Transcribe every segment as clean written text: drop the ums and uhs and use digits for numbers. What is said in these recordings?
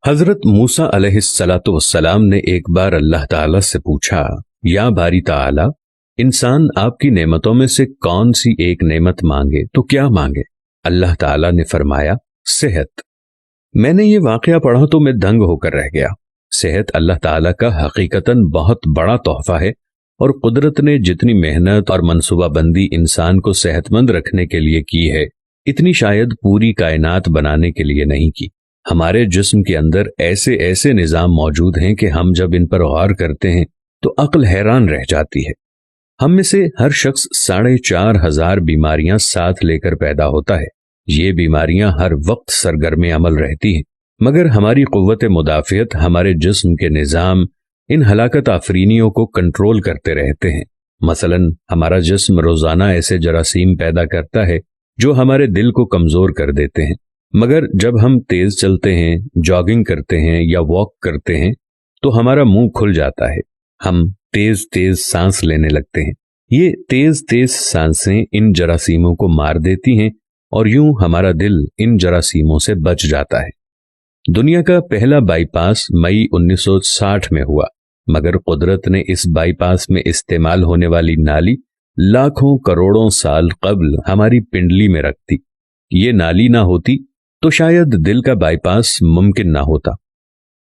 हजरत मूसा अलैहिस्सलातु वस्सलाम ने एक बार अल्लाह ताला से पूछा, या बारी ताला, इंसान आपकी नेमतों में से कौन सी एक नेमत मांगे तो क्या मांगे? अल्लाह ताला ने फरमाया, सेहत। मैंने ये वाकया पढ़ा तो मैं दंग होकर रह गया। सेहत अल्लाह ताला का हकीकतन बहुत बड़ा तोहफा है और कुदरत ने जितनी मेहनत और मनसूबाबंदी इंसान को सेहतमंद रखने के लिए की है, इतनी शायद पूरी कायनात बनाने के लिए नहीं की। हमारे जिस्म के अंदर ऐसे ऐसे निज़ाम मौजूद हैं कि हम जब इन पर गौर करते हैं तो अक्ल हैरान रह जाती है। हम में से हर शख्स 4,500 बीमारियां साथ लेकर पैदा होता है। ये बीमारियां हर वक्त सरगर्म अमल रहती हैं, मगर हमारी कुव्वत मुदाफ़ियत, हमारे जिस्म के निज़ाम इन हलाकत आफरीनियों को कंट्रोल करते रहते हैं। मसलन हमारा जिस्म रोजाना ऐसे जरासीम पैदा करता है जो हमारे दिल को कमजोर कर देते हैं, मगर जब हम तेज चलते हैं, जॉगिंग करते हैं या वॉक करते हैं तो हमारा मुंह खुल जाता है। हम तेज तेज सांस लेने लगते हैं। ये तेज तेज सांसें इन जरासीमों को मार देती हैं और यूं हमारा दिल इन जरासीमों से बच जाता है। दुनिया का पहला बाईपास मई 1960 में हुआ, मगर कुदरत ने इस बाईपास में इस्तेमाल होने वाली नाली लाखों करोड़ों साल कब्ल हमारी पिंडली में रख दी। ये नाली ना होती तो शायद दिल का बाईपास मुमकिन ना होता।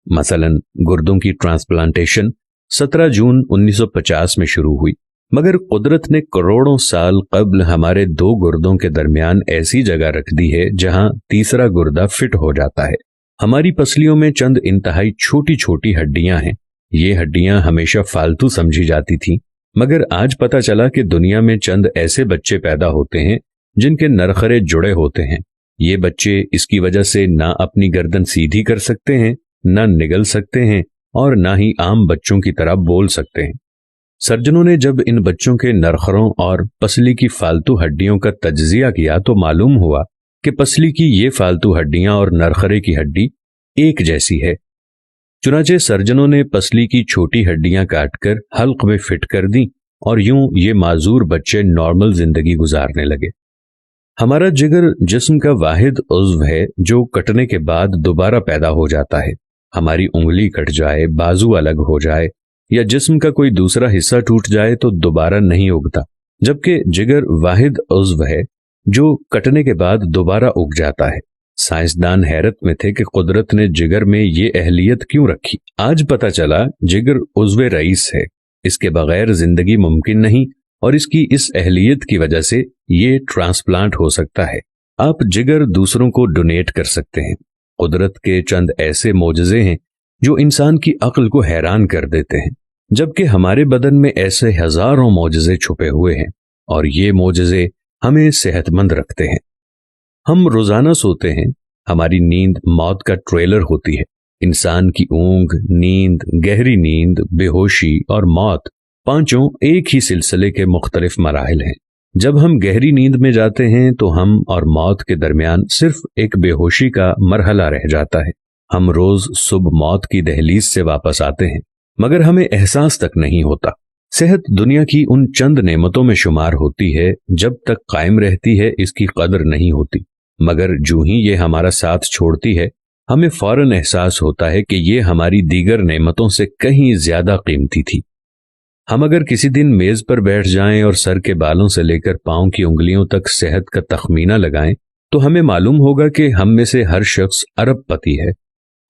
मसलन गुर्दों की ट्रांसप्लांटेशन 17 जून 1950 में शुरू हुई, मगर कुदरत ने करोड़ों साल कब्ल हमारे 2 गुर्दों के दरमियान ऐसी जगह रख दी है जहां तीसरा गुर्दा फिट हो जाता है। हमारी पसलियों में चंद इंतहाई छोटी छोटी हड्डियां हैं। ये हड्डियां हमेशा फालतू समझी जाती थीं, मगर आज पता चला कि दुनिया में चंद ऐसे बच्चे पैदा होते हैं जिनके नरखरे जुड़े होते हैं। ये बच्चे इसकी वजह से ना अपनी गर्दन सीधी कर सकते हैं, ना निगल सकते हैं और ना ही आम बच्चों की तरह बोल सकते हैं। सर्जनों ने जब इन बच्चों के नरखरों और पसली की फालतू हड्डियों का तज्जिया किया तो मालूम हुआ कि पसली की ये फालतू हड्डियां और नरखरे की हड्डी एक जैसी है। चुनाचे सर्जनों ने पसली की छोटी हड्डियां काटकर हल्क में फिट कर दी और यूं ये माजूर बच्चे नॉर्मल जिंदगी गुजारने लगे। हमारा जिगर जिस्म का वाहिद उज़्व है जो कटने के बाद दोबारा पैदा हो जाता है। हमारी उंगली कट जाए, बाजू अलग हो जाए या जिस्म का कोई दूसरा हिस्सा टूट जाए तो दोबारा नहीं उगता, जबकि जिगर वाहिद उज़्व है जो कटने के बाद दोबारा उग जाता है। साइंसदान हैरत में थे कि कुदरत ने जिगर में ये अहलियत क्यों रखी। आज पता चला जिगर उज़्व रईस है, इसके बगैर जिंदगी मुमकिन नहीं और इसकी इस अहलियत की वजह से ये ट्रांसप्लांट हो सकता है। आप जिगर दूसरों को डोनेट कर सकते हैं। कुदरत के चंद ऐसे मोजज़े हैं जो इंसान की अक्ल को हैरान कर देते हैं, जबकि हमारे बदन में ऐसे हजारों मोजज़े छुपे हुए हैं और ये मोजज़े हमें सेहतमंद रखते हैं। हम रोजाना सोते हैं, हमारी नींद मौत का ट्रेलर होती है। इंसान की ऊंघ, नींद, गहरी नींद, बेहोशी और मौत पांचों एक ही सिलसिले के मुख्तलिफ मराहिल हैं। जब हम गहरी नींद में जाते हैं तो हम और मौत के दरमियान सिर्फ एक बेहोशी का मरहला रह जाता है। हम रोज सुबह मौत की दहलीज से वापस आते हैं, मगर हमें एहसास तक नहीं होता। सेहत दुनिया की उन चंद नेमतों में शुमार होती है, जब तक कायम रहती है इसकी कदर नहीं होती, मगर जो ही ये हमारा साथ छोड़ती है हमें फौरन एहसास होता है कि ये हमारी दीगर नेमतों से कहीं ज्यादा कीमती थी। हम अगर किसी दिन मेज पर बैठ जाएं और सर के बालों से लेकर पांव की उंगलियों तक सेहत का तखमीना लगाएं तो हमें मालूम होगा कि हम में से हर शख्स अरबपति है।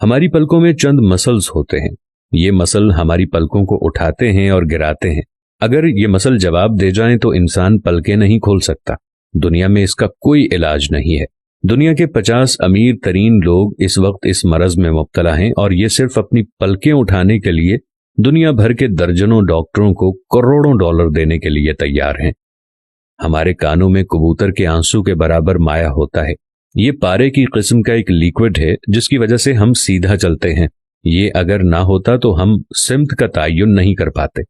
हमारी पलकों में चंद मसल्स होते हैं। ये मसल हमारी पलकों को उठाते हैं और गिराते हैं। अगर ये मसल जवाब दे जाएं तो इंसान पलकें नहीं खोल सकता। दुनिया में इसका कोई इलाज नहीं है। दुनिया के 50 अमीर तरीन लोग इस वक्त इस मरज में मुब्तला हैं और ये सिर्फ अपनी पलकें उठाने के लिए दुनिया भर के दर्जनों डॉक्टरों को करोड़ों डॉलर देने के लिए तैयार हैं। हमारे कानों में कबूतर के आंसू के बराबर माया होता है। ये पारे की किस्म का एक लिक्विड है जिसकी वजह से हम सीधा चलते हैं। ये अगर ना होता तो हम सिमत का तयन नहीं कर पाते।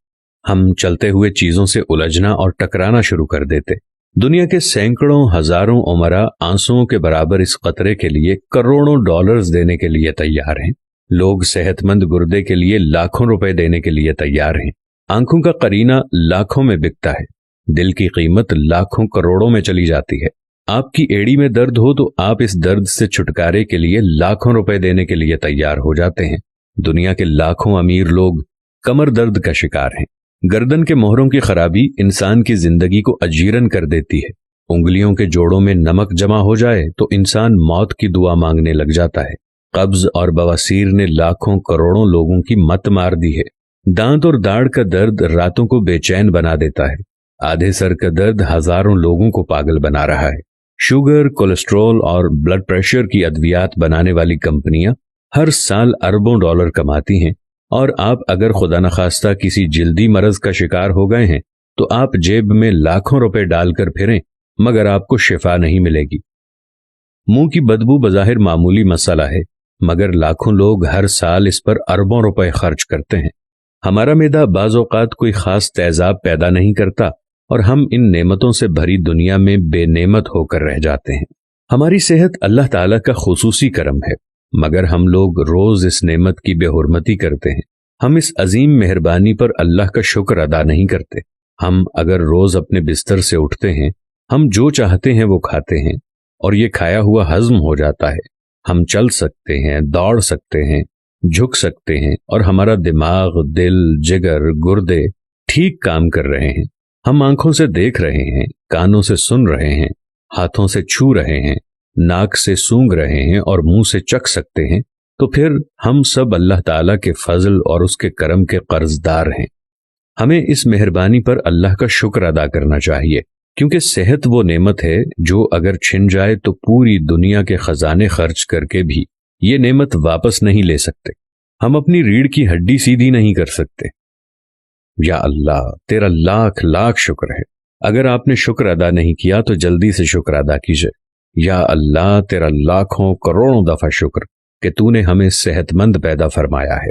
हम चलते हुए चीजों से उलझना और टकराना शुरू कर देते। दुनिया के सैकड़ों हजारों उमरा आंसुओं के बराबर इस कतरे के लिए करोड़ों डॉलर्स देने के लिए तैयार हैं। लोग सेहतमंद गुर्दे के लिए लाखों रुपए देने के लिए तैयार हैं। आंखों का करीना लाखों में बिकता है। दिल की कीमत लाखों करोड़ों में चली जाती है। آپ کی एड़ी में दर्द हो तो आप इस दर्द से छुटकारे के लिए लाखों रुपए देने के लिए तैयार हो जाते हैं। दुनिया के लाखों अमीर लोग कमर दर्द का शिकार हैं। गर्दन के मोहरों की खराबी इंसान की जिंदगी को अजीरन कर देती है। उंगलियों के जोड़ों में नमक जमा हो जाए तो इंसान मौत की दुआ मांगने लग जाता है। कब्ज और बवासीर ने लाखों करोड़ों लोगों की मत मार दी है। दांत और दाढ़ का दर्द रातों को बेचैन बना देता है। आधे सर का दर्द हजारों लोगों को पागल बना रहा है। शुगर, कोलेस्ट्रॉल और ब्लड प्रेशर की अद्वियात बनाने वाली कंपनियां हर साल अरबों डॉलर कमाती हैं, और आप अगर खुदा न खास्ता किसी जिल्दी मरज का शिकार हो गए हैं तो आप जेब में लाखों रुपए डालकर फिरें, मगर आपको शिफा नहीं मिलेगी। मुंह की बदबू बज़ाहिर मामूली मसला है, मगर लाखों लोग हर साल इस पर अरबों रुपए खर्च करते हैं। हमारा मैदा बाज़ औक़ात कोई खास तेजाब पैदा नहीं करता और हम इन नेमतों से भरी दुनिया में बेनेमत होकर रह जाते हैं। हमारी सेहत अल्लाह ताला का खुसूसी करम है, मगर हम लोग रोज इस नेमत की बेहुरमती करते हैं। हम इस अजीम मेहरबानी पर अल्लाह का शुक्र अदा नहीं करते। हम अगर रोज अपने बिस्तर से उठते हैं, हम जो चाहते हैं वो खाते हैं और ये खाया हुआ हजम हो जाता है। हम चल सकते हैं, दौड़ सकते हैं, झुक सकते हैं और हमारा दिमाग, दिल, जिगर, गुर्दे ठीक काम कर रहे हैं। हम आंखों से देख रहे हैं, कानों से सुन रहे हैं, हाथों से छू रहे हैं, नाक से सूंघ रहे हैं और मुंह से चख सकते हैं। तो फिर हम सब अल्लाह ताला के फजल और उसके करम के कर्जदार हैं। हमें इस मेहरबानी पर अल्लाह का शुक्र अदा करना चाहिए, क्योंकि सेहत वो नेमत है जो अगर छिन जाए तो पूरी दुनिया के खजाने खर्च करके भी ये नेमत वापस नहीं ले सकते। हम अपनी रीढ़ की हड्डी सीधी नहीं कर सकते। या अल्लाह, तेरा लाख लाख शुक्र है। अगर आपने शुक्र अदा नहीं किया तो जल्दी से शुक्र अदा कीजिए। या अल्लाह, तेरा लाखों करोड़ों दफा शुक्र कि तूने हमें सेहतमंद पैदा फरमाया है।